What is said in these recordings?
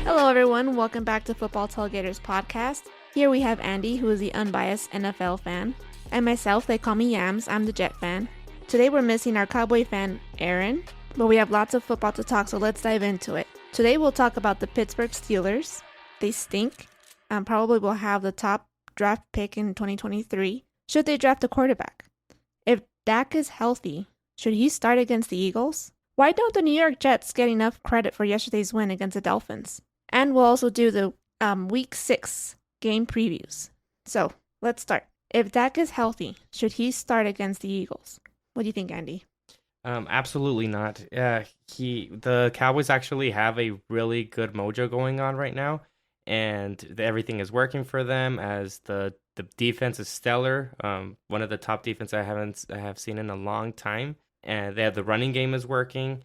Hello, everyone. Welcome back to Football Tailgaters podcast. Here we have Andy, who is the unbiased NFL fan, and myself, they call me Yams. I'm the Jet fan. Today we're missing our Cowboy fan, Aaron, but we have lots of football to talk, so let's dive into it. Today we'll talk about the Pittsburgh Steelers. They stink. Probably will have the top draft pick in 2023. Should they draft a quarterback? If Dak is healthy, should he start against the Eagles? Why don't the New York Jets get enough credit for yesterday's win against the Dolphins? And we'll also do the Week 6 game previews. So, let's start. If Dak is healthy, should he start against the Eagles? What do you think, Andy? Absolutely not. The Cowboys actually have a really good mojo going on right now, and everything is working for them as the defense is stellar. One of the top defense I have seen in a long time, and they have the running game is working.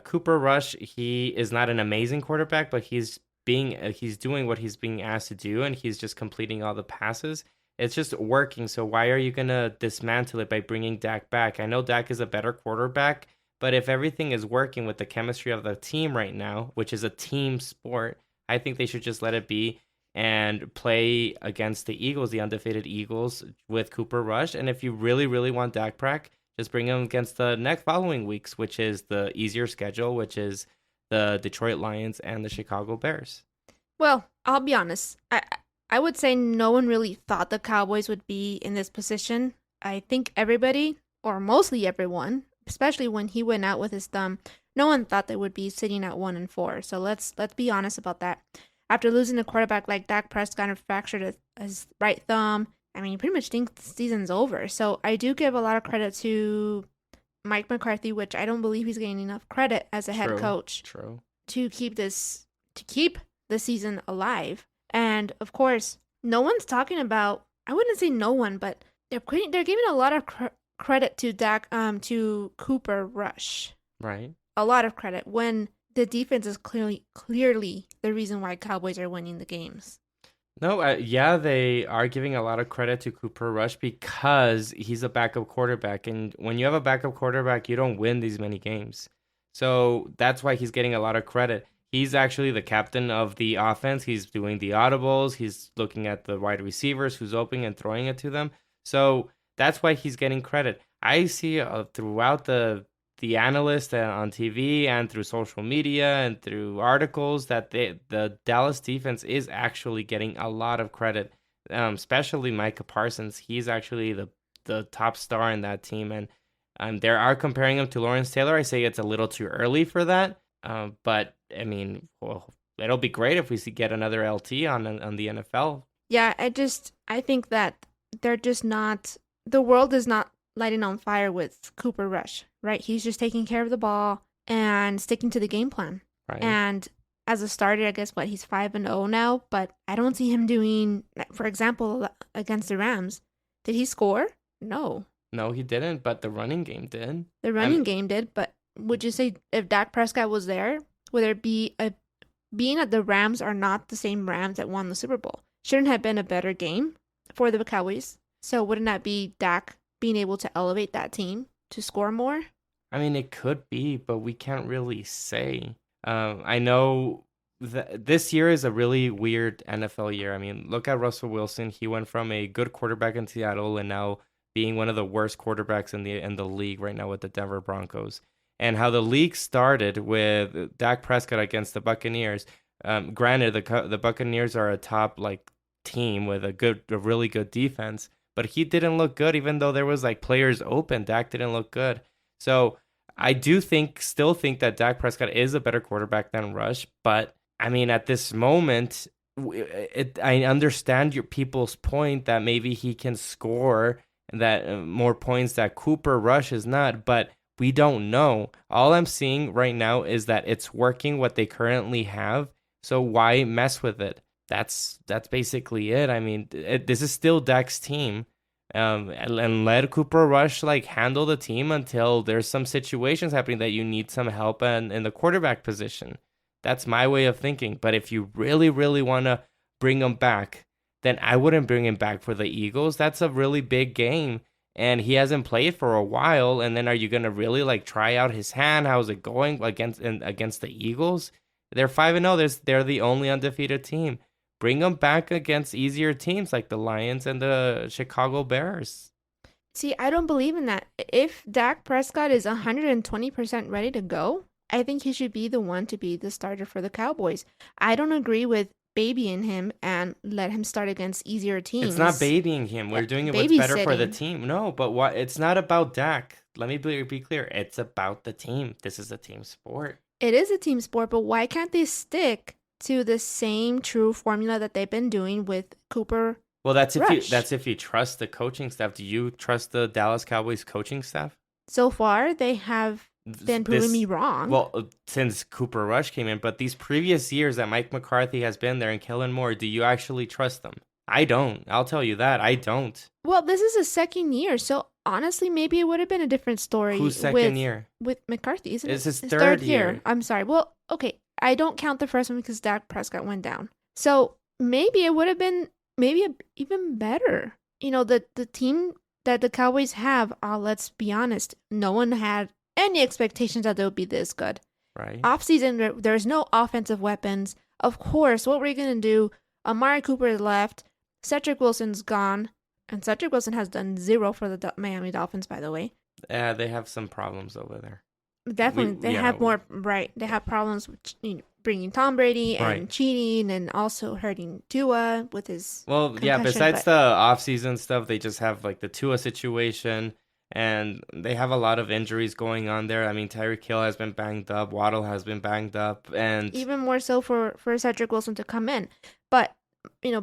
Cooper Rush, he is not an amazing quarterback, but he's doing what he's being asked to do, and he's just completing all the passes. It's just working. So why are you going to dismantle it by bringing Dak back? I know Dak is a better quarterback, but if everything is working with the chemistry of the team right now, which is a team sport, I think they should just let it be and play against the Eagles, the undefeated Eagles, with Cooper Rush. And if you really, really want Dak back, just bring him against the next following weeks, which is the easier schedule, which is the Detroit Lions and the Chicago Bears. Well, I'll be honest. I would say no one really thought the Cowboys would be in this position. I think everybody, or mostly everyone, especially when he went out with his thumb, no one thought they would be sitting at 1-4. So let's be honest about that. After losing a quarterback like Dak Prescott and fractured his right thumb, I mean, you pretty much think the season's over. So I do give a lot of credit to Mike McCarthy, which I don't believe he's getting enough credit as a head coach to keep the season alive. And of course, no one's talking about, I wouldn't say no one, but they're giving a lot of credit to Cooper Rush. Right. A lot of credit when the defense is clearly the reason why Cowboys are winning the games. No, they are giving a lot of credit to Cooper Rush because he's a backup quarterback. And when you have a backup quarterback, you don't win these many games. So that's why he's getting a lot of credit. He's actually the captain of the offense. He's doing the audibles. He's looking at the wide receivers, who's open and throwing it to them. So that's why he's getting credit. I see throughout the analysts on TV and through social media and through articles that the Dallas defense is actually getting a lot of credit, especially Micah Parsons. He's actually the top star in that team. And they are comparing him to Lawrence Taylor. I say it's a little too early for that. But I mean, well, it'll be great if we get another LT on the NFL. Yeah, I think that the world is not lighting on fire with Cooper Rush, right? He's just taking care of the ball and sticking to the game plan. Right. And as a starter, I guess he's 5-0 now, but I don't see him doing, for example, against the Rams. Did he score? No. No, he didn't, but the running game did. The running game did, but would you say if Dak Prescott was there, would there be being that the Rams are not the same Rams that won the Super Bowl, shouldn't have been a better game for the Cowboys? So wouldn't that be Dak being able to elevate that team to score more? I mean, it could be, but we can't really say. I know that this year is a really weird NFL year. I mean, look at Russell Wilson. He went from a good quarterback in Seattle and now being one of the worst quarterbacks in the league right now with the Denver Broncos. And how the league started with Dak Prescott against the Buccaneers. Granted, the Buccaneers are a top team with a really good defense, but he didn't look good. Even though there was players open, Dak didn't look good. So I do still think that Dak Prescott is a better quarterback than Rush. But I mean, at this moment, I understand your people's point that maybe he can score that more points that Cooper Rush is not, but we don't know. All I'm seeing right now is that it's working what they currently have. So why mess with it? That's basically it. I mean, this is still Dak's team. And let Cooper Rush handle the team until there's some situations happening that you need some help in the quarterback position. That's my way of thinking. But if you really, really want to bring him back, then I wouldn't bring him back for the Eagles. That's a really big game. And he hasn't played for a while. And then are you going to really try out his hand? How's it going against the Eagles? They're 5-0. They're the only undefeated team. Bring them back against easier teams like the Lions and the Chicago Bears. See, I don't believe in that. If Dak Prescott is 120% ready to go, I think he should be the one to be the starter for the Cowboys. I don't agree with babying him and let him start against easier It's not teams. babying him. We're doing it what's better for the Babysitting. team. No, but what? It's not about Dak. Let me be clear. It's about the team. This is a team sport. It is a team sport, but why can't they stick to the same true formula that they've been doing with Cooper Well, Rush? that's if you trust the coaching staff. Do you trust the Dallas Cowboys coaching staff? So far, they have been proving This me wrong. well, since Cooper Rush came in, but these previous years that Mike McCarthy has been there and Kellen Moore, do you actually trust them? I don't. I'll tell you that. I don't. Well, this is his second year, so honestly, maybe it would have been a different story Who's second year? with McCarthy, isn't It's it? his third year. I'm sorry. Well, okay, I don't count the first one because Dak Prescott went down. So maybe it would have been even better. You know, the team that the Cowboys have. Let's be honest, no one had any expectations that they would be this good. Right. Offseason, there's no offensive weapons. Of course, what were you gonna do? Amari Cooper is left. Cedric Wilson's gone. And Cedric Wilson has done zero for the Miami Dolphins, by the way. Yeah, they have some problems over there. Definitely, they have more, right. They have problems with bringing Tom Brady and Right. cheating and also hurting Tua with his Well, yeah, concussion, besides but the off-season stuff, they just have like the Tua situation, and they have a lot of injuries going on there. I mean, Tyreek Hill has been banged up, Waddle has been banged up, and even more so for Cedric Wilson to come in. But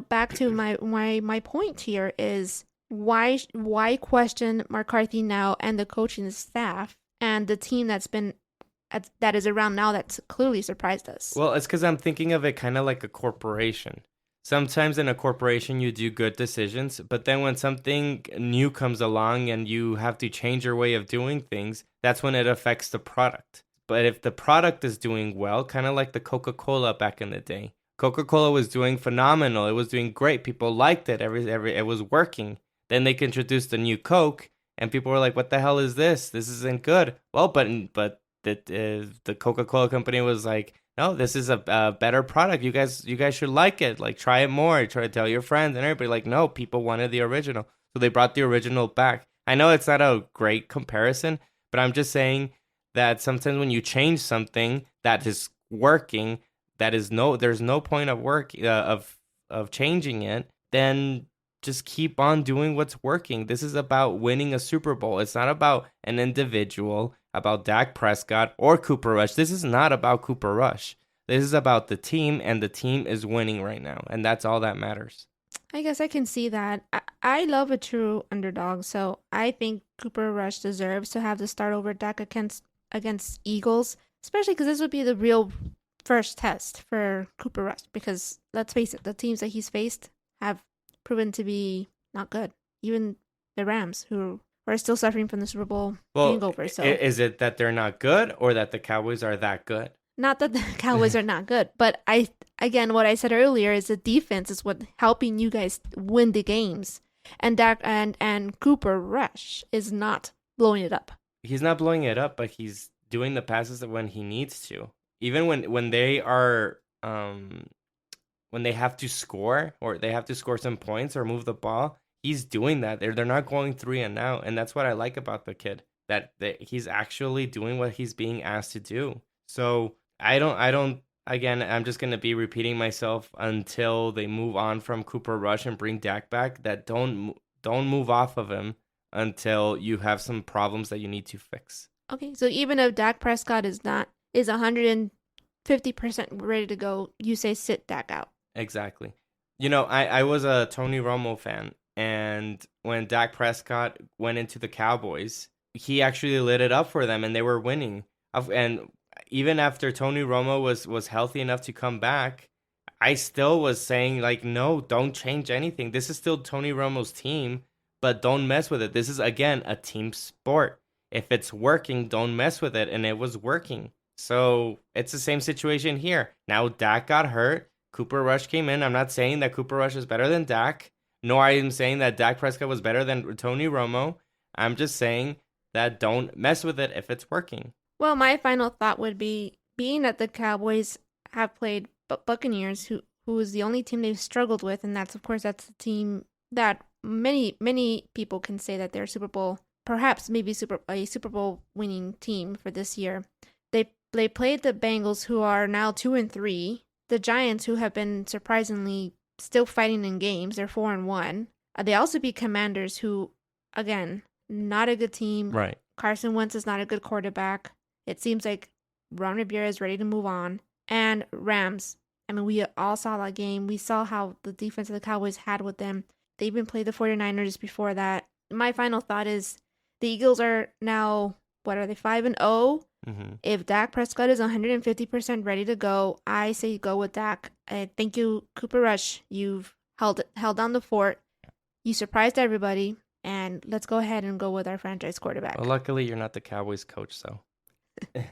back to my point here is why question McCarthy now and the coaching staff and the team that is around now that's clearly surprised us. well, it's because I'm thinking of it kind of like a corporation. Sometimes in a corporation, you do good decisions, but then when something new comes along and you have to change your way of doing things, that's when it affects the product. But if the product is doing well, kind of like the Coca-Cola back in the day, Coca-Cola was doing phenomenal. It was doing great. People liked it. It was working. Then they introduced a new Coke, and people were like, "What the hell is this? This isn't good." Well, but the Coca-Cola company was like, "No, this is a better product. You guys should like it. Like, try it more. Try to tell your friends." And everybody like, "No, people wanted the original." So they brought the original back. I know it's not a great comparison, but I'm just saying that sometimes when you change something that is working, there's no point of of changing it, then just keep on doing what's working. This is about winning a Super Bowl. It's not about an individual, about Dak Prescott or Cooper Rush. This is not about Cooper Rush. This is about the team, and the team is winning right now, and that's all that matters. I guess I can see that. I love a true underdog, so I think Cooper Rush deserves to have the start over Dak against Eagles, especially because this would be the real first test for Cooper Rush. Because let's face it, the teams that he's faced have proven to be not good. Even the Rams, who are still suffering from the Super Bowl hangover. So is it that they're not good, or that the Cowboys are that good? not that the Cowboys are not good, but again, what I said earlier is the defense is what helping you guys win the games, and Dak and Cooper Rush is not blowing it up. He's not blowing it up, but he's doing the passes when he needs to. Even when they are when they have to score, or they have to score some points or move the ball, he's doing that. They're not going 3 and out, and that's what I like about the kid, that he's actually doing what he's being asked to do. So I don't. Again, I'm just gonna be repeating myself until they move on from Cooper Rush and bring Dak back. That don't move off of him until you have some problems that you need to fix. Okay, so even if Dak Prescott is 150% ready to go, you say sit Dak out. Exactly. You know, I was a Tony Romo fan, and when Dak Prescott went into the Cowboys, he actually lit it up for them, and they were winning. And even after Tony Romo was healthy enough to come back, I still was saying, like, no, don't change anything. This is still Tony Romo's team, but don't mess with it. This is, again, a team sport. If it's working, don't mess with it, and it was working. So it's the same situation here. Now Dak got hurt. Cooper Rush came in. I'm not saying that Cooper Rush is better than Dak, nor I am saying that Dak Prescott was better than Tony Romo. I'm just saying that don't mess with it if it's working. Well, my final thought would be being that the Cowboys have played Buccaneers, who is the only team they've struggled with, and that's the team that many people can say that they're Super Bowl, perhaps maybe Super Bowl winning team for this year. They played the Bengals, who are now 2-3. The Giants, who have been surprisingly still fighting in games, they're 4-1. They also beat Commanders, who, again, not a good team. Right. Carson Wentz is not a good quarterback. It seems like Ron Rivera is ready to move on. And Rams. I mean, we all saw that game. We saw how the defense of the Cowboys had with them. They even played the 49ers before that. My final thought is the Eagles are now, what are they, 5-0? Mm-hmm. If Dak Prescott is 150% ready to go, I say go with Dak. Thank you, Cooper Rush. You've held down the fort. You surprised everybody. And let's go ahead and go with our franchise quarterback. Well, luckily, you're not the Cowboys coach, so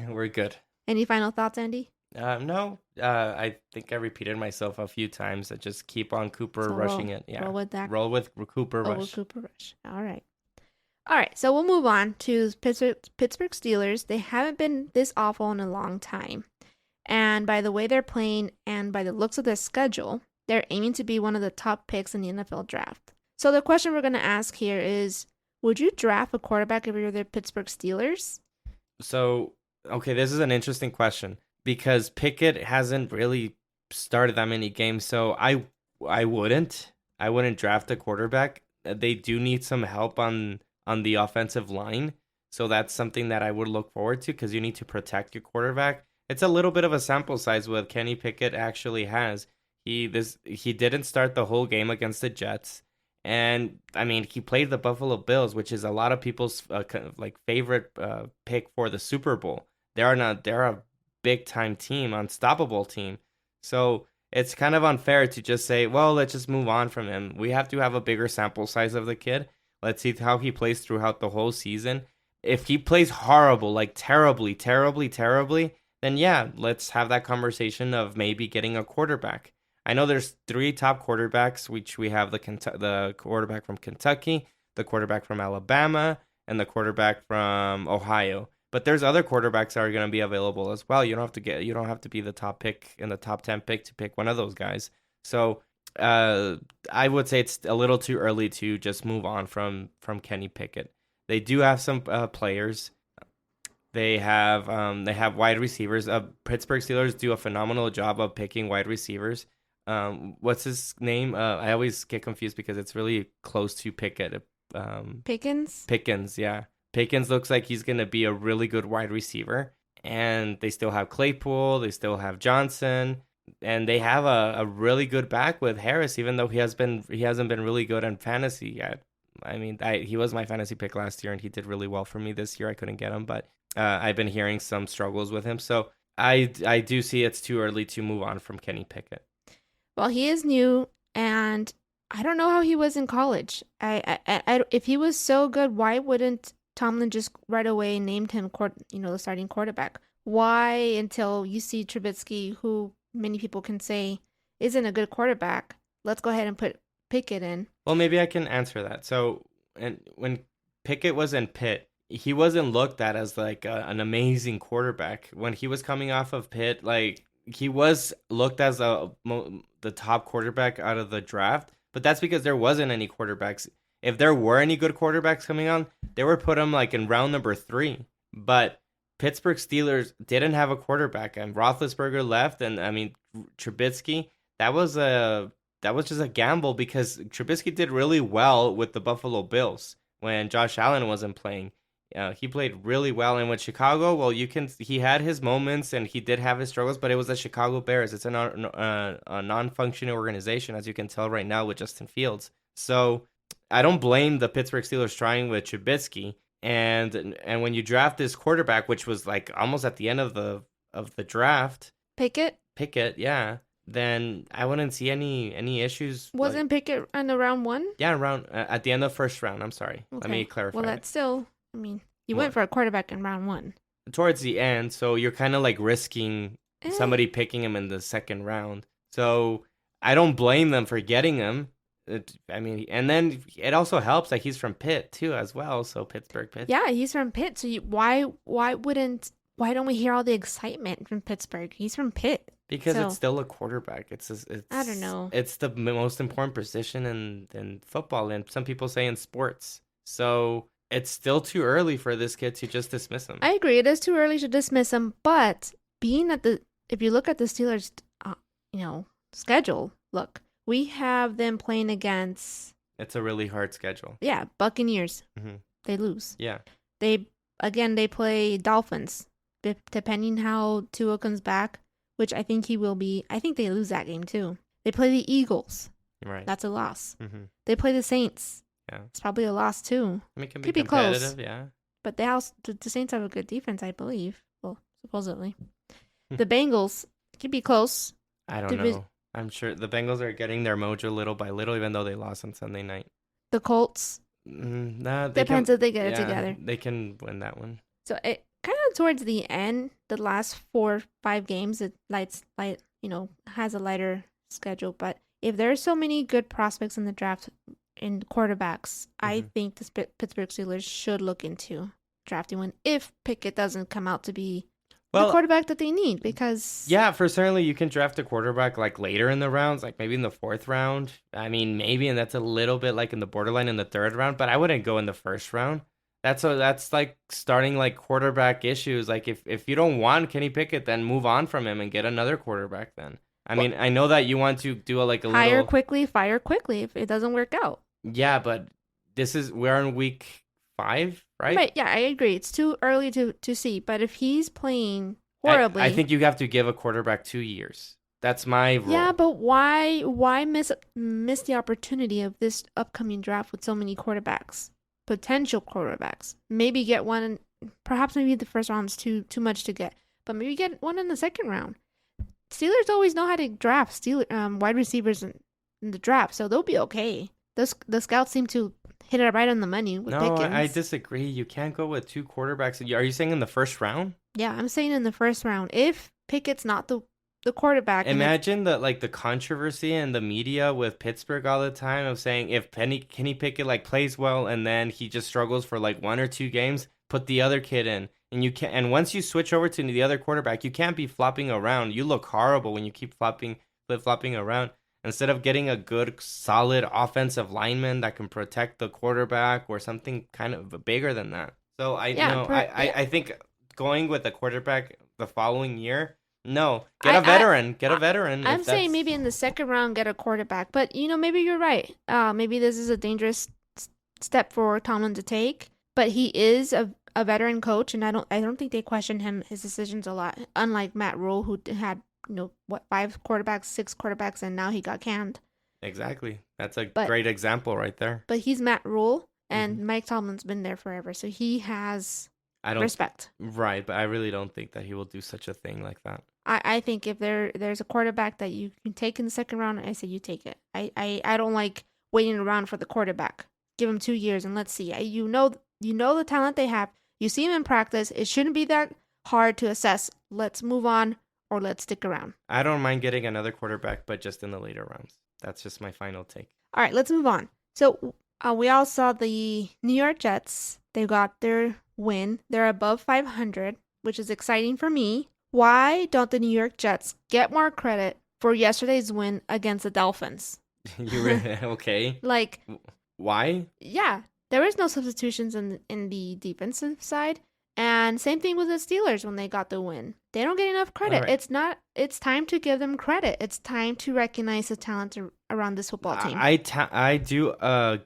we're good. Any final thoughts, Andy? No. I think I repeated myself a few times. I just keep on Cooper rushing it. Yeah. Roll with Dak. Roll with Cooper Rush. With Cooper Rush. All right. So we'll move on to Pittsburgh Steelers. They haven't been this awful in a long time. And by the way they're playing and by the looks of their schedule, they're aiming to be one of the top picks in the NFL draft. So the question we're going to ask here is, would you draft a quarterback if you're the Pittsburgh Steelers? So, okay, this is an interesting question because Pickett hasn't really started that many games. So I wouldn't draft a quarterback. They do need some help on the offensive line. So that's something that I would look forward to because you need to protect your quarterback. It's a little bit of a sample size what Kenny Pickett actually has. He didn't start the whole game against the Jets. And I mean, he played the Buffalo Bills, which is a lot of people's favorite pick for the Super Bowl. They're a big time team, unstoppable team. So it's kind of unfair to just say, well, let's just move on from him. We have to have a bigger sample size of the kid. Let's see how he plays throughout the whole season. If he plays horrible, like terribly, then yeah, let's have that conversation of maybe getting a quarterback. I know there's 3 top quarterbacks, which we have the quarterback from Kentucky, the quarterback from Alabama, and the quarterback from Ohio. But there's other quarterbacks that are going to be available as well. You don't have to be the top pick in the top 10 pick to pick one of those guys. So I would say it's a little too early to just move on from Kenny Pickett. They do have some players. They have wide receivers. Pittsburgh Steelers do a phenomenal job of picking wide receivers. What's his name? I always get confused because it's really close to Pickett. Pickens, yeah. Pickens looks like he's going to be a really good wide receiver. And they still have Claypool. They still have Johnson. And they have a really good back with Harris, even though he hasn't been really good in fantasy yet. I mean, he was my fantasy pick last year, and he did really well for me this year. I couldn't get him, but I've been hearing some struggles with him. So I do see it's too early to move on from Kenny Pickett. Well, he is new, and I don't know how he was in college. If he was so good, why wouldn't Tomlin just right away named him, the starting quarterback? Why until you see Trubisky, who many people can say isn't a good quarterback? Let's go ahead and put Pickett in. Well, maybe I can answer that. So, and when Pickett was in Pitt, he wasn't looked at as like an amazing quarterback. When he was coming off of Pitt, like he was looked as the top quarterback out of the draft, but that's because there wasn't any quarterbacks. If there were any good quarterbacks coming on, they were put him like in round number 3. But Pittsburgh Steelers didn't have a quarterback, and Roethlisberger left, and I mean Trubisky. That was just a gamble because Trubisky did really well with the Buffalo Bills when Josh Allen wasn't playing. He played really well, and with Chicago, well, he had his moments and he did have his struggles, but it was the Chicago Bears. It's a non-functioning organization, as you can tell right now with Justin Fields. So I don't blame the Pittsburgh Steelers trying with Trubisky. And when you draft this quarterback, which was like almost at the end of the draft, Pickett, yeah. Then I wouldn't see any issues. Wasn't Pickett in the round 1? Yeah, at the end of the first round. I'm sorry. Okay. Let me clarify. Well, that's still. I mean, you went for a quarterback in round 1. Towards the end, so you're kind of like risking somebody picking him in the second round. So I don't blame them for getting him. And then it also helps that he's from Pitt too, as well. So Pittsburgh. Yeah, he's from Pitt. So why don't we hear all the excitement from Pittsburgh? He's from Pitt. Because it's So still a quarterback. I don't know. It's the most important position in football, and some people say in sports. So it's still too early for this kid to just dismiss him. I agree. It is too early to dismiss him, but if you look at the Steelers, schedule, look, we have them playing against, It's a really hard schedule. yeah, Buccaneers. Hmm. They lose. Yeah. They play Dolphins. Depending how Tua comes back, which I think he will be. I think they lose that game too. They play the Eagles. Right. That's a loss. Hmm. They play the Saints. Yeah. It's probably a loss too. I mean, it can be Could be close. competitive, yeah. But the Saints have a good defense, I believe. Well, supposedly. The Bengals could be close. I don't know. I'm sure the Bengals are getting their mojo little by little, even though they lost on Sunday night. The Colts. Nah, Depends if they get it together. They can win that one. So it kind of towards the end, the last 4-5 games, it has a lighter schedule. But if there's so many good prospects in the draft in quarterbacks, I think the Pittsburgh Steelers should look into drafting one if Pickett doesn't come out to be the quarterback that they need. Because for certainly you can draft a quarterback like later in the rounds, like maybe in the 4th round. I mean, maybe, and that's a little bit like in the borderline in the 3rd round, but I wouldn't go in the 1st round. That's like starting like quarterback issues. Like if you don't want Kenny Pickett, then move on from him and get another quarterback then. I mean, I know that you want to do a hire little quickly, fire quickly if it doesn't work out. Yeah, but we're in week 5, right? Right, yeah, I agree. It's too early to see, but if he's playing horribly, I think you have to give a quarterback 2 years. That's my rule. Yeah, but why miss the opportunity of this upcoming draft with so many quarterbacks, potential quarterbacks? Maybe get one. Perhaps maybe the 1st round is too much to get, but maybe get one in the 2nd round. Steelers always know how to draft wide receivers in the draft, so they'll be okay. The scouts seem to hit it right on the money with Pickens. No, I disagree. You can't go with 2 quarterbacks. Are you saying in the 1st round? Yeah, I'm saying in the 1st round. If Pickett's not the quarterback. Imagine the controversy in the media with Pittsburgh all the time of saying if Kenny Pickett plays well and then he just struggles for 1 or 2 games, put the other kid in. And once you switch over to the other quarterback, you can't be flopping around. You look horrible when you keep flip-flopping around. Instead of getting a good, solid offensive lineman that can protect the quarterback or something kind of bigger than that. So I think going with a quarterback the following year, no, get a veteran. Get a veteran. I'm saying maybe in the 2nd round get a quarterback, but maybe you're right. Maybe this is a dangerous step for Tomlin to take, but he is a veteran coach, and I don't think they question his decisions a lot. Unlike Matt Rule, who had 5 quarterbacks, 6 quarterbacks, and now he got canned. Exactly. That's a great example right there. But he's Matt Rule, and Mike Tomlin's been there forever, so he has respect. Right, but I really don't think that he will do such a thing like that. I think if there's a quarterback that you can take in the 2nd round, I say you take it. I don't like waiting around for the quarterback. Give him 2 years and let's see. You know the talent they have. You see him in practice. It shouldn't be that hard to assess. Let's move on or let's stick around. I don't mind getting another quarterback, but just in the later rounds. That's just my final take. All right, let's move on. So we all saw the New York Jets. They got their win. They're above 500, which is exciting for me. Why don't the New York Jets get more credit for yesterday's win against the Dolphins? Okay. Why? Yeah, there was no substitutions in the defensive side. And same thing with the Steelers when they got the win. They don't get enough credit. Right. It's time to give them credit. It's time to recognize the talent around this football team. I do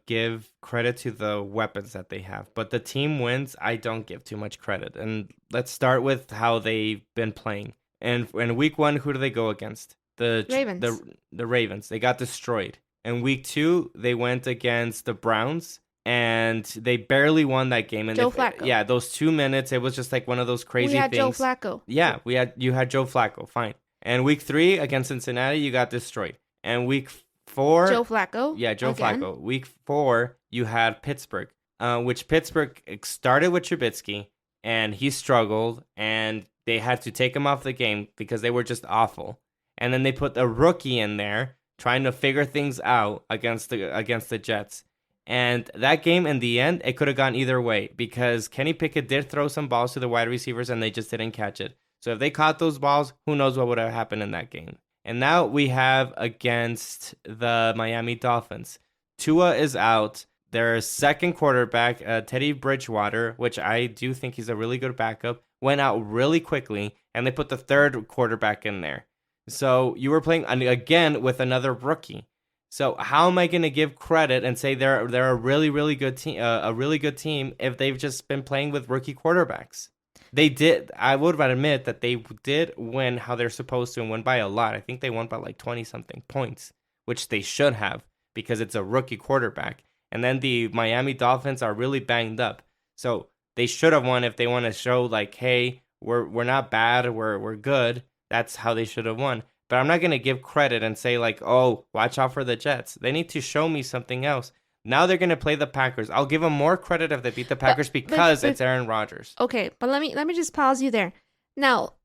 give credit to the weapons that they have, but the team wins, I don't give too much credit. And let's start with how they've been playing. And in week 1, who do they go against? The Ravens. The Ravens. They got destroyed. In week 2, they went against the Browns. And they barely won that game. And Joe Flacco. Yeah, those 2 minutes, it was just like one of those crazy things. We had Joe Flacco. Yeah, you had Joe Flacco, fine. And week 3 against Cincinnati, you got destroyed. And week 4, Joe Flacco. Yeah, Joe again. Flacco. Week 4, you had Pittsburgh, which Pittsburgh started with Trubisky, and he struggled, and they had to take him off the game because they were just awful. And then they put a rookie in there trying to figure things out against the Jets. And that game, in the end, it could have gone either way because Kenny Pickett did throw some balls to the wide receivers and they just didn't catch it. So if they caught those balls, who knows what would have happened in that game. And now we have against the Miami Dolphins. Tua is out. Their second quarterback, Teddy Bridgewater, which I do think he's a really good backup, went out really quickly, and they put the third quarterback in there. So you were playing again with another rookie. So how am I going to give credit and say they're a really good team if they've just been playing with rookie quarterbacks? They did. I would admit that they did win how they're supposed to and win by a lot. I think they won by like 20 something points, which they should have because it's a rookie quarterback. And then the Miami Dolphins are really banged up, so they should have won if they want to show like, hey, we're not bad, we're good. That's how they should have won. But I'm not going to give credit and say, like, oh, watch out for the Jets. They need to show me something else. Now they're going to play the Packers. I'll give them more credit if they beat the Packers because it's Aaron Rodgers. Okay, but let me just pause you there. Now,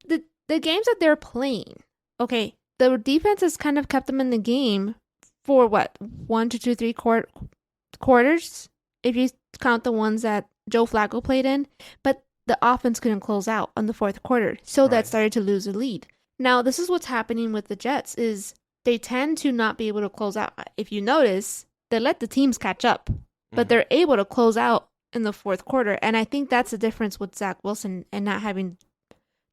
the games that they're playing, okay, the defense has kind of kept them in the game for what, 1 to 2, 3 quarters, if you count the ones that Joe Flacco played in. But the offense couldn't close out on the fourth quarter, so that started to lose the lead. Now, this is what's happening with the Jets is they tend to not be able to close out. If you notice, they let the teams catch up, but they're able to close out in the fourth quarter. And I think that's the difference with Zach Wilson and not having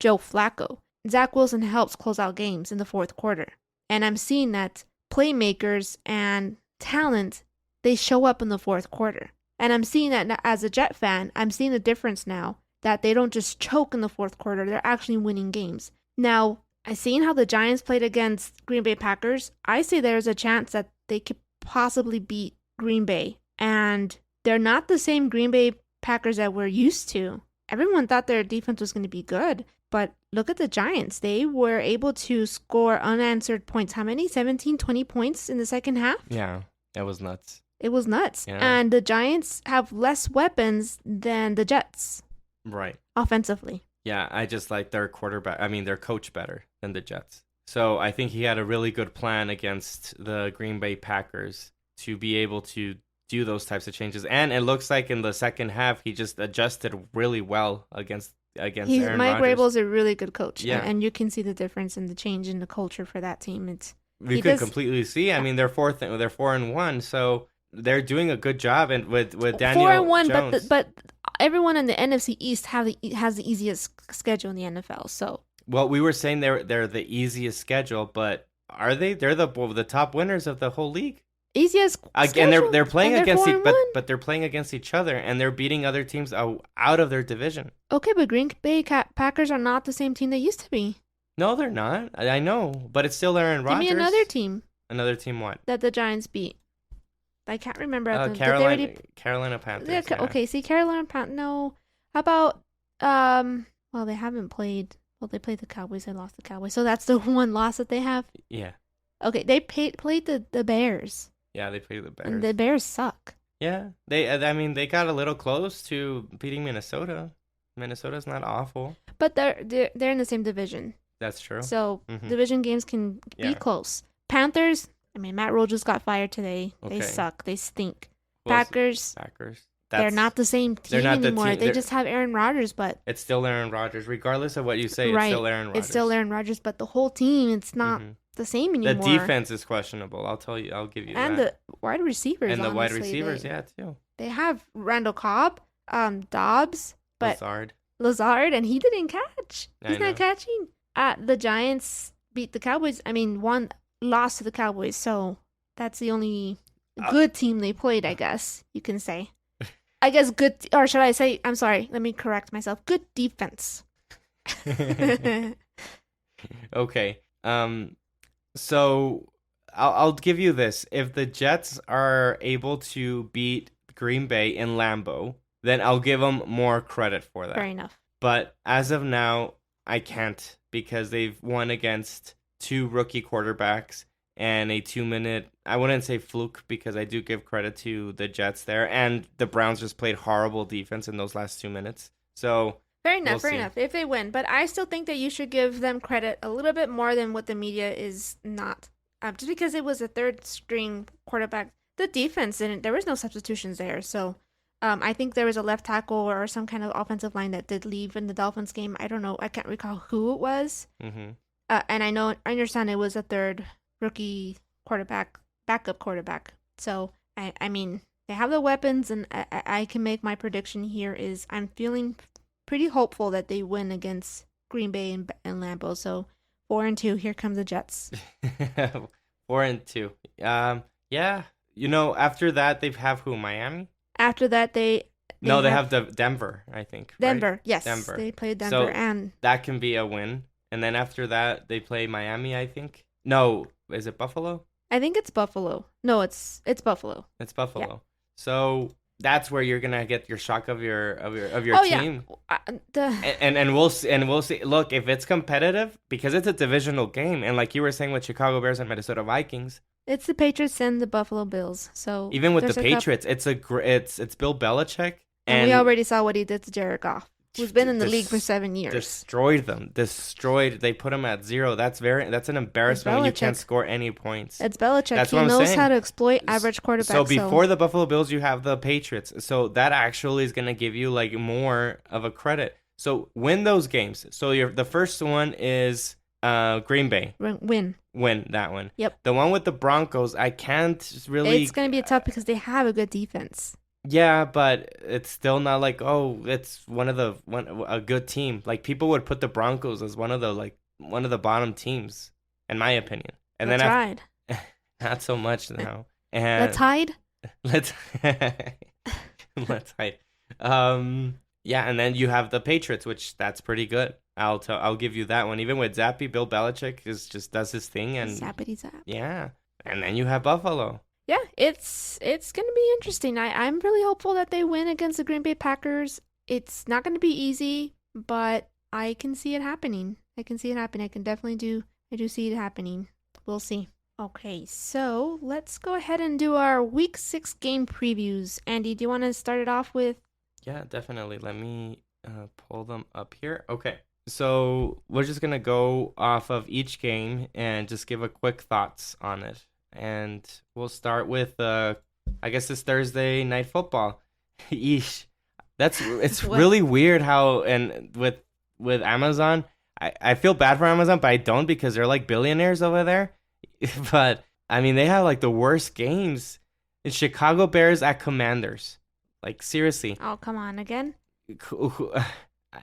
Joe Flacco. Zach Wilson helps close out games in the fourth quarter. And I'm seeing that playmakers and talent, they show up in the fourth quarter. And I'm seeing that as a Jet fan, I'm seeing the difference now that they don't just choke in the fourth quarter. They're actually winning games. Now, I've seen how the Giants played against Green Bay Packers. I say there's a chance that they could possibly beat Green Bay. And they're not the same Green Bay Packers that we're used to. Everyone thought their defense was going to be good. But look at the Giants. They were able to score unanswered points. How many? 17, 20 points in the second half? Yeah, it was nuts. It was nuts. Yeah. And the Giants have less weapons than the Jets. Right. Offensively. Yeah, I just like their coach better than the Jets. So I think he had a really good plan against the Green Bay Packers to be able to do those types of changes. And it looks like in the second half, he just adjusted really well against Aaron Mike Rodgers. Vrabel's a really good coach. Yeah. And you can see the difference in the change in the culture for that team. We could completely see. I mean, they're 4-1, so they're doing a good job. And with Daniel 4-1, Jones. but everyone in the NFC East has the easiest schedule in the NFL. So. Well, we were saying they're the easiest schedule, but are they? They're the top winners of the whole league. Easiest Again, schedule? they're playing and against but they're playing against each other, and they're beating other teams out of their division. Okay, but Green Bay Packers are not the same team they used to be. No, they're not. I know, but it's still Aaron Rodgers. Give me another team. Another team what? That the Giants beat. I can't remember. Carolina Panthers. Yeah, Yeah. Okay, see, Carolina Panthers. No. How about, well, they haven't played. Well, they played the Cowboys. They lost the Cowboys. So that's the one loss that they have? Yeah. Okay, they played the Bears. Yeah, they played the Bears. And the Bears suck. Yeah. They got a little close to beating Minnesota. Minnesota's not awful. But they're in the same division. That's true. So division games can be close. Panthers, I mean, Matt Rule just got fired today. Okay. They suck. They stink. Well, Packers. They're not the same team anymore. They just have Aaron Rodgers, but it's still Aaron Rodgers. Regardless of what you say, it's still Aaron Rodgers. It's still Aaron Rodgers, but the whole team, it's not the same anymore. The defense is questionable. I'll give you that. And the wide receivers. And the wide receivers, too. They have Randall Cobb, Dobbs, but Lazard, and he didn't catch. He's not catching. The Giants beat the Cowboys. I mean, one lost to the Cowboys, so that's the only good team they played, I guess you can say. I guess good, or should I say, I'm sorry, let me correct myself. Good defense. Okay. So I'll give you this. If the Jets are able to beat Green Bay in Lambeau, then I'll give them more credit for that. Fair enough. But as of now, I can't because they've won against two rookie quarterbacks and a 2-minute, I wouldn't say fluke because I do give credit to the Jets there. And the Browns just played horrible defense in those last 2 minutes. So fair enough, if they win. But I still think that you should give them credit a little bit more than what the media is not. Just because it was a third string quarterback, the defense didn't, there was no substitutions there. So I think there was a left tackle or some kind of offensive line that did leave in the Dolphins game. I don't know. I can't recall who it was. Hmm. And I understand it was a third rookie quarterback, backup quarterback. So I mean, they have the weapons, and I can make my prediction here is I'm feeling pretty hopeful that they win against Green Bay and Lambeau. So 4-2. Here comes the Jets. 4-2. Yeah. After that they have who? Miami? After that, they No, they have have the Denver, I think, right? Denver. Yes, Denver. they played Denver, So and that can be a win. And then after that, they play Miami, I think. No, is it Buffalo? I think it's Buffalo. No, it's Buffalo. It's Yeah. Buffalo. So that's where you're gonna get your shock of your Oh team. yeah. The And we'll see. Look, if it's competitive, because it's a divisional game, and like you were saying with Chicago Bears and Minnesota Vikings, it's the Patriots and the Buffalo Bills. So even with the there's a couple. Patriots, it's Bill Belichick, And we and already saw what he did to Jared Goff, who's been in the league for des- 7 years. destroyed them. Destroyed. They put him at 0. That's an embarrassment when you can't Belichick. score any points. It's Belichick. That's He what I'm knows saying. how to exploit average quarterbacks. So before the Buffalo Bills, you have the Patriots. So that actually is gonna give you like more of a credit. So win those games. So the first one is Green Bay. win. Win that one. Yep. The one with the Broncos, I can't really. It's going to be tough because they have a good defense. Yeah, but it's still not like, oh, it's a good team. Like people would put the Broncos as one of the bottom teams, in my opinion. And Let's then ride. not so much now. And Let's hide. let's let's hide. Yeah, and then you have the Patriots, which that's pretty good. I'll give you that one. Even with Zappy, Bill Belichick just does his thing, and Zappity zap. yeah, and then you have Buffalo. Yeah, it's gonna be interesting. I'm really hopeful that they win against the Green Bay Packers. It's not gonna be easy, but I can see it happening. I can see it happening. I do see it happening. We'll see. Okay, so let's go ahead and do our Week 6 game previews. Andy, do you want to start it off with? Yeah, definitely. Let me pull them up here. Okay. So we're just going to go off of each game and just give a quick thoughts on it. And we'll start with, I guess, this Thursday night football. Yeesh. It's What? really weird how, and with Amazon, I feel bad for Amazon, but I don't because they're like billionaires over there. But, I mean, they have like the worst games. It's Chicago Bears at Commanders. Like, seriously. Oh, come on again.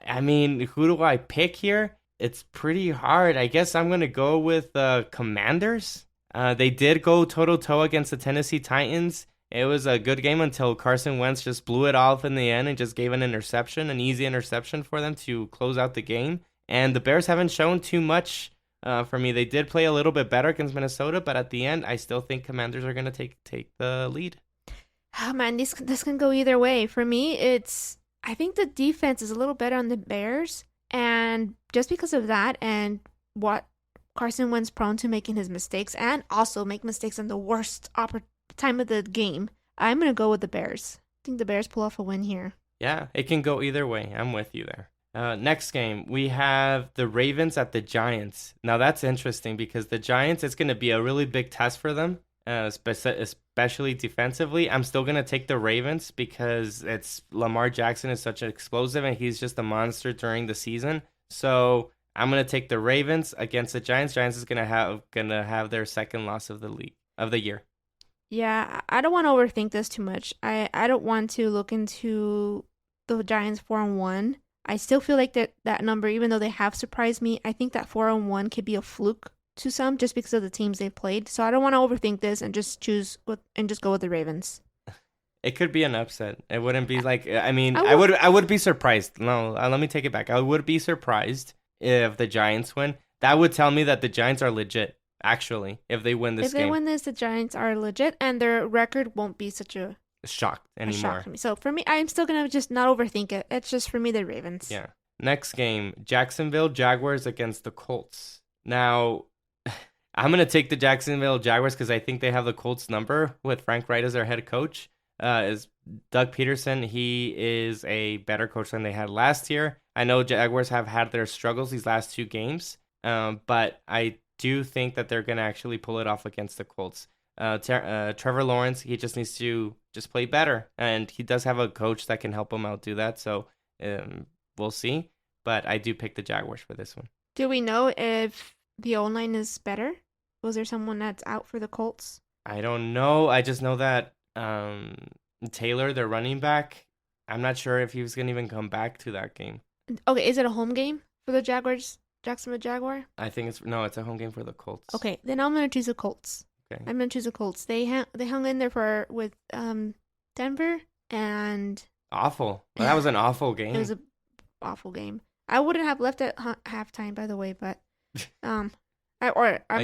I mean, who do I pick here? It's pretty hard. I guess I'm going to go with Commanders. They did go toe-to-toe against the Tennessee Titans. It was a good game until Carson Wentz just blew it off in the end and just gave an interception, an easy interception for them to close out the game. And the Bears haven't shown too much for me. They did play a little bit better against Minnesota, but at the end, I still think Commanders are going to take the lead. Oh man, this can go either way. For me, I think the defense is a little better on the Bears, and just because of that and what Carson Wentz prone to making his mistakes and also make mistakes in the worst time of the game, I'm gonna go with the Bears. I think the Bears pull off a win here. Yeah, it can go either way. I'm with you there. Next game, we have the Ravens at the Giants. Now that's interesting because the Giants, it's going to be a really big test for them, especially defensively. I'm still going to take the Ravens because it's Lamar Jackson is such an explosive and he's just a monster during the season. So I'm going to take the Ravens against the Giants. Giants is going to have their second loss of the year. Yeah, I don't want to overthink this too much. I don't want to look into the Giants 4-1. I still feel like that number, even though they have surprised me, I think that 4-1 could be a fluke to some just because of the teams they've played. So I don't want to overthink this and just go with the Ravens. It could be an upset. It wouldn't be like, I mean, I I would be surprised. No, let me take it back. I would be surprised if the Giants win. That would tell me that the Giants are legit, actually, if they win this game. If they win this, the Giants are legit and their record won't be such a Shocked anymore. shock to me. So for me, I'm still going to just not overthink it. It's just for me, the Ravens. Yeah. Next game, Jacksonville Jaguars against the Colts. Now, I'm going to take the Jacksonville Jaguars because I think they have the Colts number with Frank Wright as their head coach. Is Doug Peterson, he is a better coach than they had last year. I know Jaguars have had their struggles these last two games, but I do think that they're going to actually pull it off against the Colts. Trevor Lawrence, he just needs to just play better, and he does have a coach that can help him out do that. So we'll see. But I do pick the Jaguars for this one. Do we know if the O-line is better? Was there someone that's out for the Colts? I don't know. I just know that Taylor, their running back, I'm not sure if he was gonna even come back to that game. Okay, is it a home game for the Jaguars? Jacksonville Jaguar? I think it's a home game for the Colts. Okay, then I'm gonna choose the Colts. Okay. I'm gonna choose the Colts. They hung in there with Denver, and awful. Well, that was an awful game. It was an awful game. I wouldn't have left at halftime, by the way, but I'm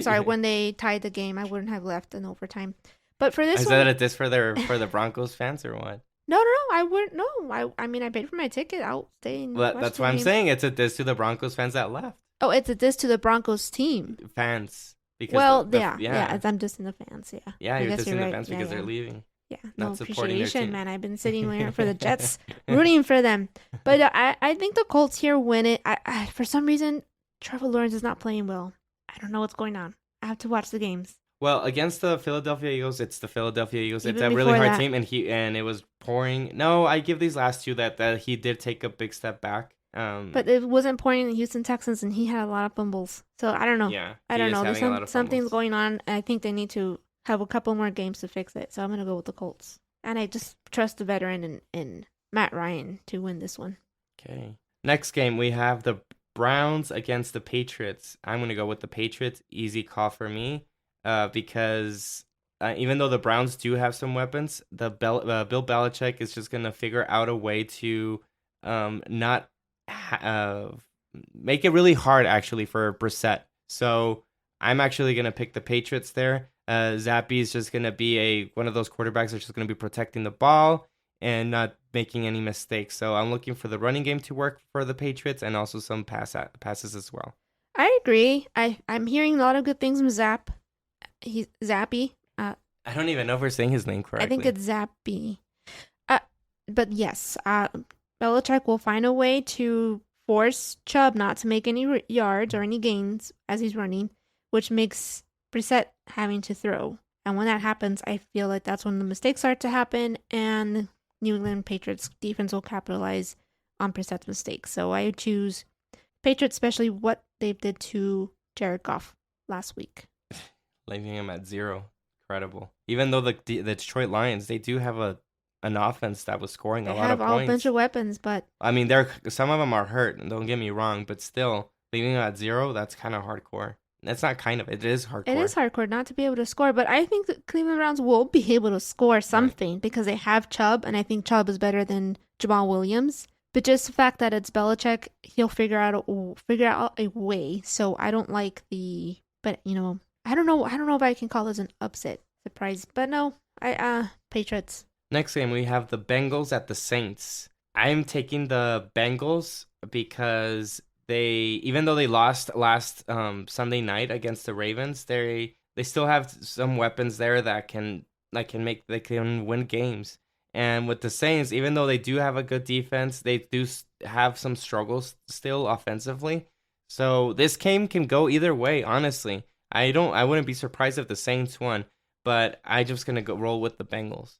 sorry, when they tied the game, I wouldn't have left in overtime. But for this is one, that a diss for the Broncos fans or what? No, I wouldn't. No, I mean, I paid for my ticket. I'll stay and Well, that's what I'm saying. It's a diss to the Broncos fans that left. Oh, it's a diss to the Broncos team. Fans. Because yeah, I'm dissing the fans, yeah. Yeah, you're dissing the fans because they're leaving. Yeah, no appreciation, man. I've been sitting here for the Jets, rooting for them. But I think the Colts here win it. I for some reason, Trevor Lawrence is not playing well. I don't know what's going on. I have to watch the games. Well, against the Philadelphia Eagles, it's the Philadelphia Eagles. It's a really hard team, and it was pouring. No, I give these last two that he did take a big step back. But it wasn't pouring in the Houston Texans, and he had a lot of fumbles. So I don't know. Yeah, I don't know. There's something's going on. And I think they need to have a couple more games to fix it. So I'm gonna go with the Colts, and I just trust the veteran in Matt Ryan to win this one. Okay. Next game we have the Browns against the Patriots. I'm gonna go with the Patriots. Easy call for me. Because even though the Browns do have some weapons, Bill Belichick is just gonna figure out a way to not make it really hard actually for Brissett. So I'm actually gonna pick the Patriots there. Zappy is just gonna be one of those quarterbacks that's just gonna be protecting the ball and not making any mistakes. So I'm looking for the running game to work for the Patriots and also some passes as well. I agree. I'm hearing a lot of good things from He's Zappy. I don't even know if we're saying his name correctly. I think it's Zappy. But yes, Belichick will find a way to force Chubb not to make any yards or any gains as he's running, which makes Brissett having to throw. And when that happens, I feel like that's when the mistakes start to happen, and New England Patriots defense will capitalize on Brissett's mistakes. So I choose Patriots, especially what they did to Jared Goff last week. Leaving him at 0. Incredible. Even though the Detroit Lions, they do have an offense that was scoring a lot of points. They have a bunch of weapons, but I mean, some of them are hurt. Don't get me wrong, but still, leaving him at 0, that's kind of hardcore. That's not kind of. It is hardcore. It is hardcore not to be able to score, but I think the Cleveland Browns will be able to score something because they have Chubb, and I think Chubb is better than Jamal Williams. But just the fact that it's Belichick, he'll figure out a way. So I don't like but I don't know if I can call this an upset surprise, but no, Patriots. Next game we have the Bengals at the Saints. I'm taking the Bengals because even though they lost last Sunday night against the Ravens, they still have some weapons there that can win games. And with the Saints, even though they do have a good defense, they do have some struggles still offensively. So this game can go either way, honestly. I wouldn't be surprised if the Saints won, but I'm just going to roll with the Bengals.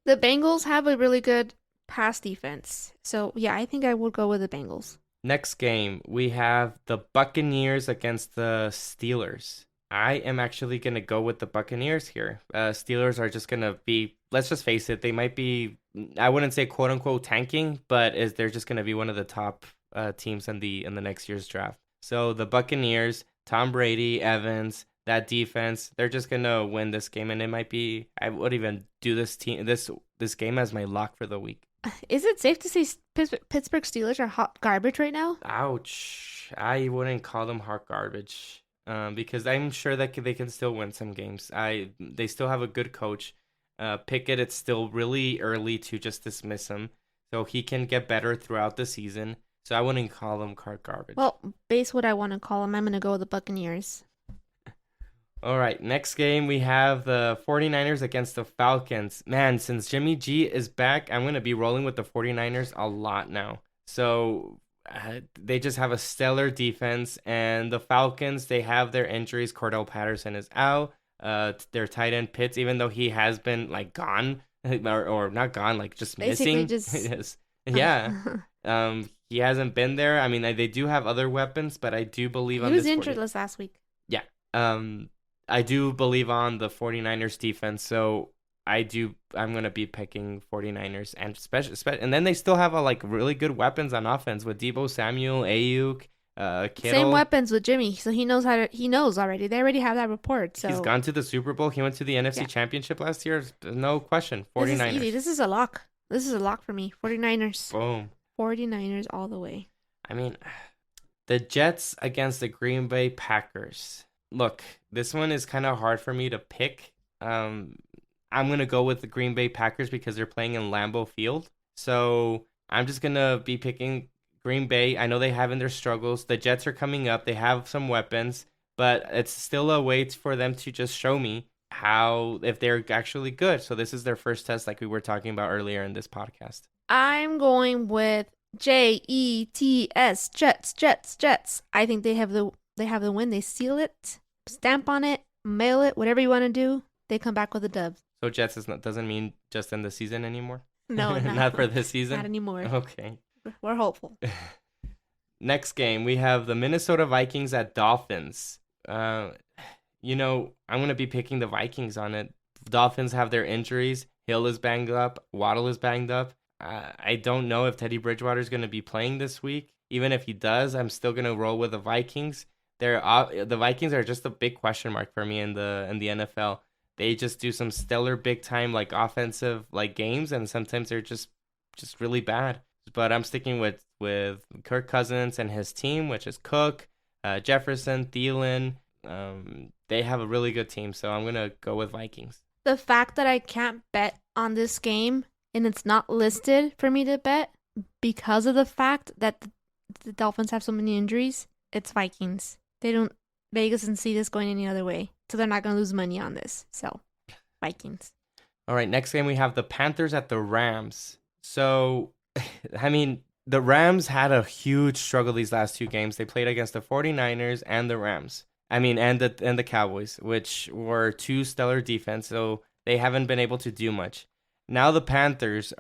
The Bengals have a really good pass defense. So, yeah, I think I would go with the Bengals. Next game, we have the Buccaneers against the Steelers. I am actually going to go with the Buccaneers here. Steelers are just going to be, let's just face it, they might be, I wouldn't say quote-unquote tanking, but they're just going to be one of the top teams in the next year's draft. So the Buccaneers, Tom Brady, Evans, that defense, they're just going to win this game, and it might be, I would even do this game as my lock for the week. Is it safe to say Pittsburgh Steelers are hot garbage right now? Ouch. I wouldn't call them hot garbage because I'm sure that they can still win some games. They still have a good coach. Pickett, it's still really early to just dismiss him, so he can get better throughout the season. So I wouldn't call them hot garbage. Well, base what I want to call them, I'm going to go with the Buccaneers. All right, next game we have the 49ers against the Falcons. Man, since Jimmy G is back, I'm going to be rolling with the 49ers a lot now. So they just have a stellar defense, and the Falcons, they have their injuries. Cordell Patterson is out. their tight end Pitts, even though he has been like gone or not gone, like just Basically, missing. just Yes. Yeah. He hasn't been there. I mean, they do have other weapons, but I do believe he on was this injured last week. Yeah. I do believe on the 49ers defense, so I'm going to be picking 49ers and and then they still have a like really good weapons on offense with Debo Samuel, Ayuk, Same Kittle. weapons with Jimmy, so he knows already. They already have that report. He's So gone to the Super Bowl. He went to the NFC yeah, Championship last year. No question. this is easy. 49ers. This is a lock. This is a lock for me. 49ers. Boom. 49ers all the way. I mean, the Jets against the Green Bay Packers. Look, this one is kind of hard for me to pick. I'm going to go with the Green Bay Packers because they're playing in Lambeau Field. So I'm just going to be picking Green Bay. I know they have in their struggles. The Jets are coming up. They have some weapons, but it's still a way for them to just show me if they're actually good. So this is their first test like we were talking about earlier in this podcast. I'm going with Jets, Jets. I think they have the win. They seal it, stamp on it, mail it, whatever you want to do. They come back with a dub. So Jets doesn't mean just in the season anymore? No, not for this season? Not anymore. Okay. We're hopeful. Next game, we have the Minnesota Vikings at Dolphins. I'm going to be picking the Vikings on it. Dolphins have their injuries. Hill is banged up. Waddle is banged up. I don't know if Teddy Bridgewater is going to be playing this week. Even if he does, I'm still going to roll with the Vikings. The Vikings are just a big question mark for me in the NFL. They just do some stellar big time like offensive like games, and sometimes they're just really bad. But I'm sticking with Kirk Cousins and his team, which is Cook, Jefferson, Thielen. They have a really good team, so I'm gonna go with Vikings. The fact that I can't bet on this game and it's not listed for me to bet because of the fact that the Dolphins have so many injuries, it's Vikings. Vegas doesn't see this going any other way, so they're not gonna lose money on this. So, Vikings. All right, next game we have the Panthers at the Rams. So, I mean, the Rams had a huge struggle these last two games. They played against the 49ers and the Rams. I mean, and the Cowboys, which were two stellar defense, so they haven't been able to do much. Now the Panthers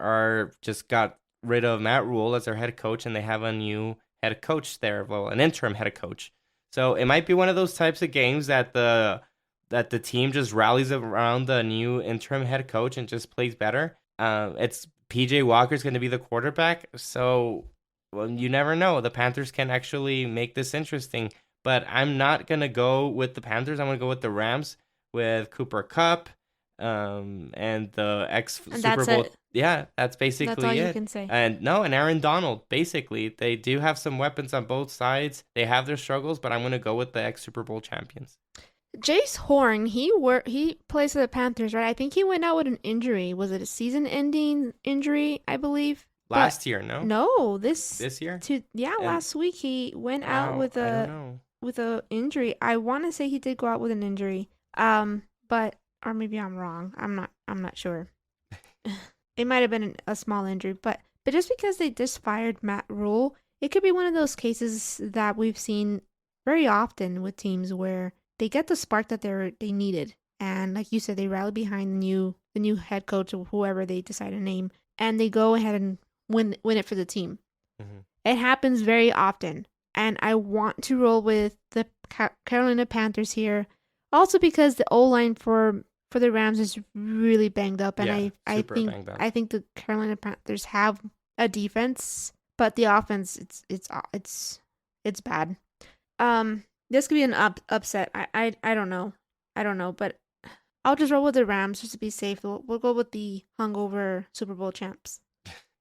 just got rid of Matt Rule as their head coach, and they have a new head coach there, well, an interim head coach. So it might be one of those types of games that the team just rallies around the new interim head coach and just plays better. It's PJ Walker's going to be the quarterback, so you never know. The Panthers can actually make this interesting, but I'm not going to go with the Panthers. I'm going to go with the Rams with Cooper Kupp and the ex-Super Bowl. It. Yeah, that's basically that's all it. You can say. And Aaron Donald. Basically, they do have some weapons on both sides. They have their struggles, but I'm going to go with the ex-Super Bowl champions. Jace Horn, he plays for the Panthers, right? I think he went out with an injury. Was it a season-ending injury, I believe? Last year, no? No, this year? Last week he went out with a injury. I want to say he did go out with an injury. But or maybe I'm wrong. I'm not sure. It might have been a small injury, but just because they just fired Matt Rule, it could be one of those cases that we've seen very often with teams where they get the spark that they needed, and like you said, they rally behind the new head coach or whoever they decide to name, and they go ahead and win it for the team. Mm-hmm. It happens very often, and I want to roll with the Carolina Panthers here, also because the O-line for the Rams is really banged up, and I think the Carolina Panthers have a defense, but the offense it's bad. This could be an upset. I don't know, but I'll just roll with the Rams just to be safe. We'll go with the hungover Super Bowl champs.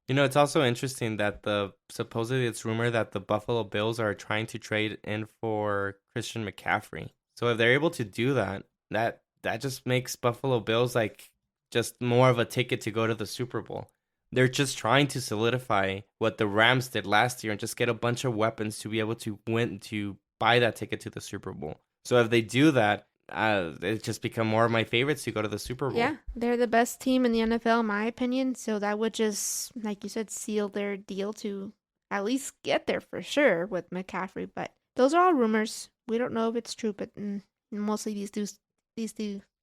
It's also interesting that supposedly it's rumored that the Buffalo Bills are trying to trade in for Christian McCaffrey. So if they're able to do that just makes Buffalo Bills like just more of a ticket to go to the Super Bowl. They're just trying to solidify what the Rams did last year and just get a bunch of weapons to be able to win, to buy that ticket to the Super Bowl. So if they do that, they just become more of my favorites to go to the Super Bowl. Yeah, they're the best team in the NFL, in my opinion. So that would just, like you said, seal their deal to at least get there for sure with McCaffrey. But those are all rumors. We don't know if it's true, but mostly these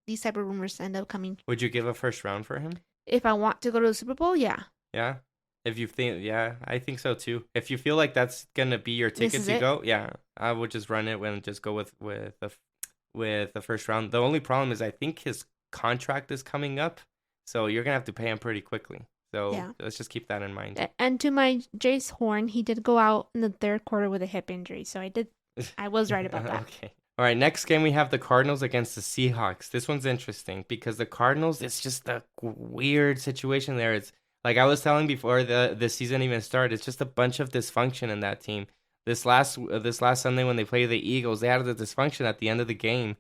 these type of rumors end up coming. Would you give a first round for him? If I want to go to the Super Bowl, yeah. Yeah. If you think, yeah, I think so too. If you feel like that's gonna be your ticket to go, yeah, I would just run it and just go with the first round. The only problem is I think his contract is coming up, so you're gonna have to pay him pretty quickly. So let's just keep that in mind. And to my Jace Horn, he did go out in the third quarter with a hip injury, so I was right about that. Okay. All right, next game we have the Cardinals against the Seahawks. This one's interesting because the Cardinals, it's just a weird situation there. It's like I was telling before the season even started, it's just a bunch of dysfunction in that team. This last Sunday when they played the Eagles, they had the dysfunction at the end of the game.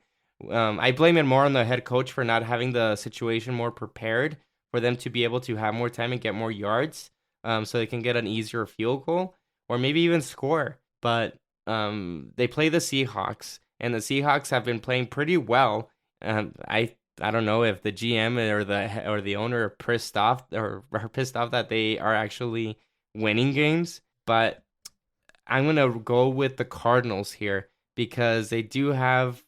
I blame it more on the head coach for not having the situation more prepared for them to be able to have more time and get more yards, so they can get an easier field goal or maybe even score. But they play the Seahawks, and the Seahawks have been playing pretty well. I don't know if the GM or the owner are pissed off that they are actually winning games, but I'm gonna go with the Cardinals here because they do have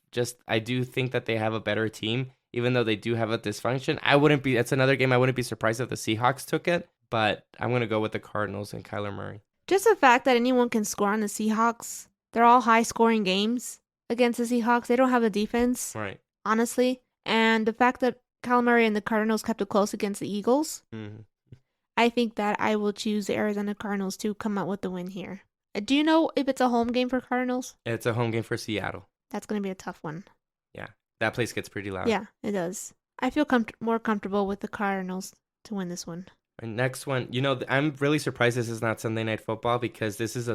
I do think that they have a better team, even though they do have a dysfunction. It's another game I wouldn't be surprised if the Seahawks took it, but I'm gonna go with the Cardinals and Kyler Murray. Just the fact that anyone can score on the Seahawks, they're all high scoring games against the Seahawks. They don't have a defense, right? Honestly, and the fact that Kyler Murray and the Cardinals kept it close against the Eagles, I think that I will choose the Arizona Cardinals to come out with the win here. Do you know if it's a home game for Cardinals? It's a home game for Seattle. That's going to be a tough one. Yeah, that place gets pretty loud. Yeah, it does. I feel more comfortable with the Cardinals to win this one. And next one, I'm really surprised this is not Sunday Night Football because this is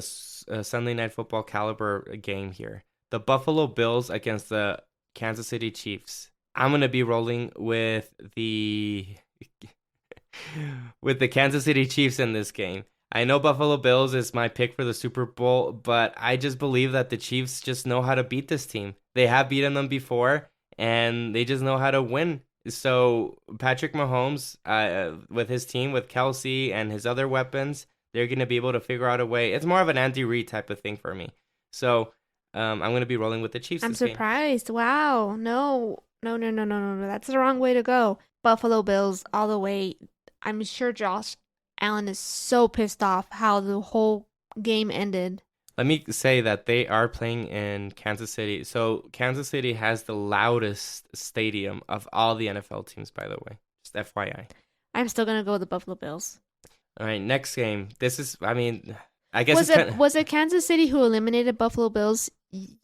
a Sunday Night Football caliber game here. The Buffalo Bills against the Kansas City Chiefs. I'm going to be rolling with the Kansas City Chiefs in this game. I know Buffalo Bills is my pick for the Super Bowl, but I just believe that the Chiefs just know how to beat this team. They have beaten them before, and they just know how to win. So Patrick Mahomes, with his team, with Kelsey and his other weapons, they're going to be able to figure out a way. It's more of an Andy Reid type of thing for me. So I'm going to be rolling with the Chiefs. I'm surprised. Game. Wow. No. That's the wrong way to go. Buffalo Bills all the way. I'm sure Josh Allen is so pissed off how the whole game ended. Let me say that they are playing in Kansas City. So Kansas City has the loudest stadium of all the NFL teams, by the way. Just FYI. I'm still going to go with the Buffalo Bills. All right, next game. This is, I guess was it Kansas City who eliminated Buffalo Bills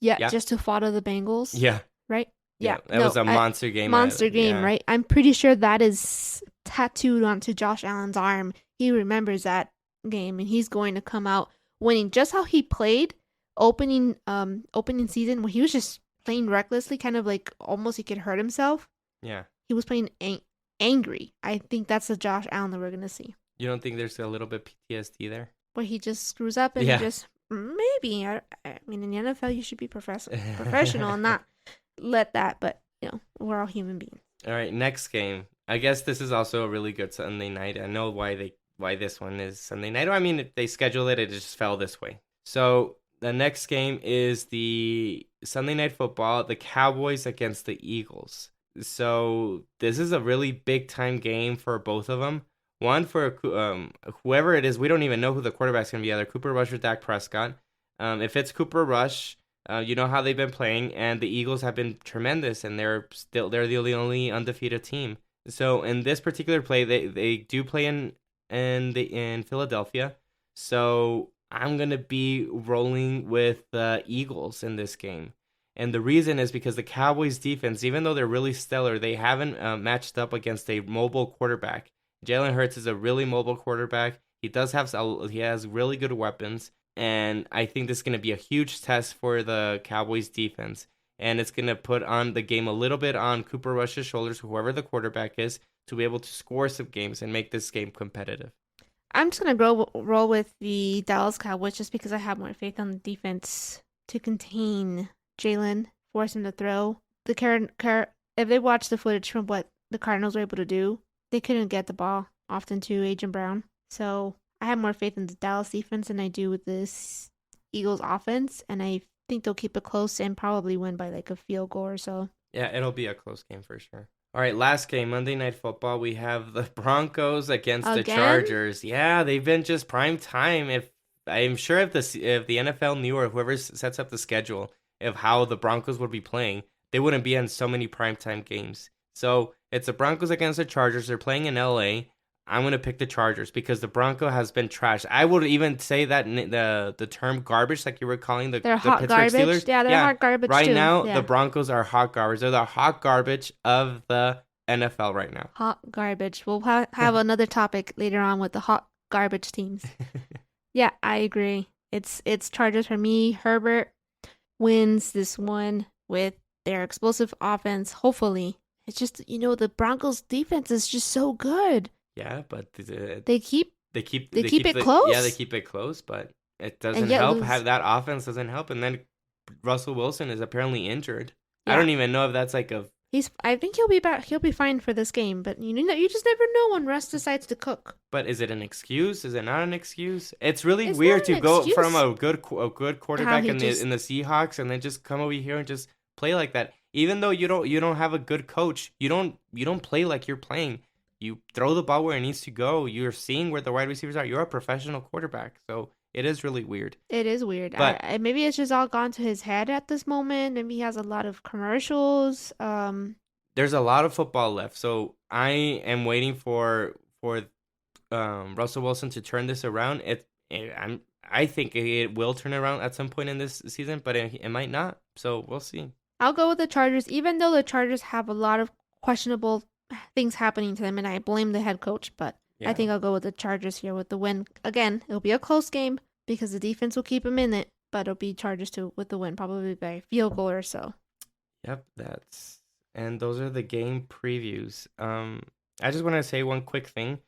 just to follow the Bengals? Yeah. Right? Yeah. It was a monster game. Right? I'm pretty sure that is tattooed onto Josh Allen's arm. He remembers that game, and he's going to come out winning. Just how he played opening season, when he was just playing recklessly, kind of like almost he could hurt himself. Yeah. He was playing angry. I think that's the Josh Allen that we're going to see. You don't think there's a little bit PTSD there? Where he just screws up and he just, maybe. I mean, in the NFL, you should be professional and not let that, but, we're all human beings. All right, next game. I guess this is also a really good Sunday night. I know why this one is Sunday night. I mean, if they scheduled it just fell this way. So the next game is the Sunday Night Football, the Cowboys against the Eagles. So this is a really big time game for both of them. One for whoever it is, we don't even know who the quarterback's going to be, either Cooper Rush or Dak Prescott. If it's Cooper Rush, you know how they've been playing, and the Eagles have been tremendous, and they're the only undefeated team. So in this particular play, they do play in Philadelphia. So I'm gonna be rolling with the Eagles in this game, and the reason is because the Cowboys defense, even though they're really stellar, they haven't matched up against a mobile quarterback. Jalen Hurts is a really mobile quarterback. He has really good weapons, and I think this is going to be a huge test for the Cowboys defense, and it's going to put on the game a little bit on Cooper Rush's shoulders, whoever the quarterback is, to be able to score some games and make this game competitive. I'm just going to roll with the Dallas Cowboys just because I have more faith on the defense to contain Jalen, force him to throw. If they watch the footage from what the Cardinals were able to do, they couldn't get the ball often to Agent Brown. So I have more faith in the Dallas defense than I do with this Eagles offense, and I think they'll keep it close and probably win by like a field goal or so. Yeah, it'll be a close game for sure. All right, last game, Monday Night Football. We have the Broncos against the Again? Chargers. Yeah, they've been just prime time. If I'm sure if the NFL knew, or whoever sets up the schedule of how the Broncos would be playing, they wouldn't be in so many primetime games. So it's the Broncos against the Chargers. They're playing in LA. I'm gonna pick the Chargers because the Bronco has been trashed. I would even say that the term garbage, like you were calling They're the hot Pittsburgh garbage. Steelers. Yeah, they're Yeah, hot garbage right too. now the Yeah. Broncos are hot garbage. They're the hot garbage of the NFL right now. Hot garbage. We'll have another topic later on with the hot garbage teams. Yeah, I agree. It's Chargers for me. Herbert wins this one with their explosive offense. Hopefully, it's just the Broncos' defense is just so good. Yeah, but They keep they keep it the, close. yeah, they keep it close, but it doesn't yet help. lose. Have that offense doesn't help, and then Russell Wilson is apparently injured. I Yeah. don't even know if that's like a. I think he'll be back. He'll be fine for this game, but you just never know when Russ decides to cook. But is it an excuse? Is it not an excuse? It's really It's weird not to an go excuse. from a good quarterback he in just- the Seahawks and then just come over here and just play like that. Even though you don't have a good coach, you don't play like you're playing. You throw the ball where it needs to go. You're seeing where the wide receivers are. You're a professional quarterback, so it is really weird. It is weird. But- Maybe it's just all gone to his head at this moment. Maybe he has a lot of commercials. There's a lot of football left, so I am waiting for Russell Wilson to turn this around. I think it will turn around at some point in this season, but it might not. So we'll see. I'll go with the Chargers, even though the Chargers have a lot of questionable things happening to them, and I blame the head coach. But Yeah. I think I'll go with the Chargers here with the win. Again, it'll be a close game because the defense will keep them in it, but it'll be Chargers too with the win, probably by a field goal or so. Yep, and those are the game previews. I just want to say one quick thing.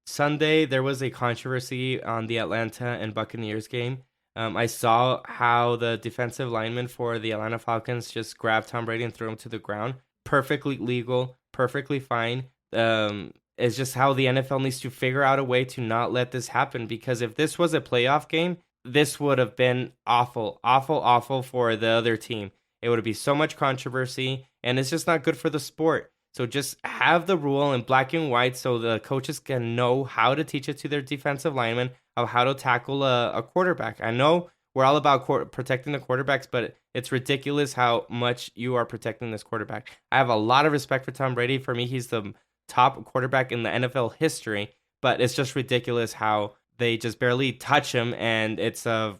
Sunday there was a controversy on the Atlanta and Buccaneers game. I saw how the defensive lineman for the Atlanta Falcons just grabbed Tom Brady and threw him to the ground. Perfectly legal, perfectly fine. It's just how the NFL needs to figure out a way to not let this happen, because if this was a playoff game, this would have been awful, awful, awful for the other team. It would be so much controversy, and it's just not good for the sport. So just have the rule in black and white so the coaches can know how to teach it to their defensive linemen of how to tackle a quarterback. I know we're all about protecting the quarterbacks, but it's ridiculous how much you are protecting this quarterback. I have a lot of respect for Tom Brady. For me, he's the top quarterback in the NFL history, but it's just ridiculous how they just barely touch him, and it's a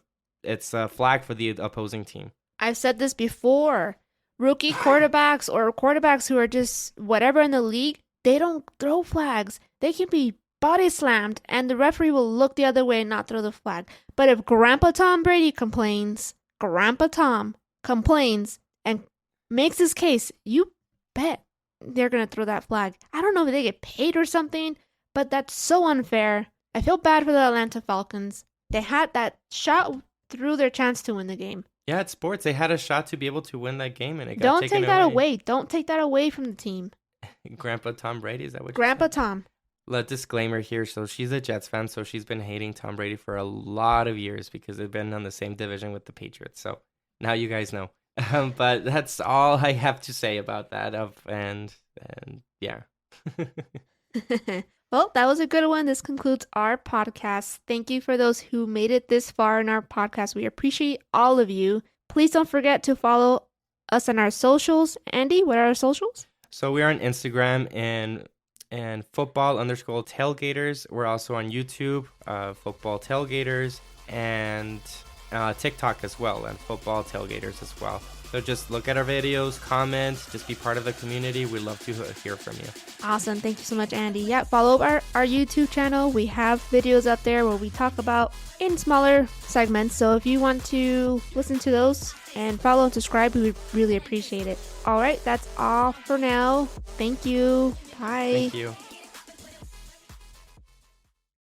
flag for the opposing team. I've said this before. Rookie quarterbacks or quarterbacks who are just whatever in the league, they don't throw flags. They can be body slammed and the referee will look the other way and not throw the flag. But if Grandpa Tom Brady complains and makes his case, you bet they're going to throw that flag. I don't know if they get paid or something, but that's so unfair. I feel bad for the Atlanta Falcons. They had that shot through their chance to win the game. Yeah, it's sports. They had a shot to be able to win that game, and it got Don't taken take that away. Don't take that away from the team. Grandpa Tom Brady, is that what Grandpa you're saying? Tom. Disclaimer here. So she's a Jets fan, so she's been hating Tom Brady for a lot of years because they've been on the same division with the Patriots. So now you guys know. But that's all I have to say about that. And yeah. Well, that was a good one. This concludes our podcast. Thank you for those who made it this far in our podcast. We appreciate all of you. Please don't forget to follow us on our socials. Andy, what are our socials? So we are on Instagram and football_tailgaters. We're also on YouTube, football tailgaters, and TikTok as well, and football tailgaters as well. So just look at our videos, comment, just be part of the community. We'd love to hear from you. Awesome. Thank you so much, Andy. Yeah, follow our YouTube channel. We have videos up there where we talk about in smaller segments. So if you want to listen to those and follow and subscribe, we would really appreciate it. All right, that's all for now. Thank you. Bye. Thank you.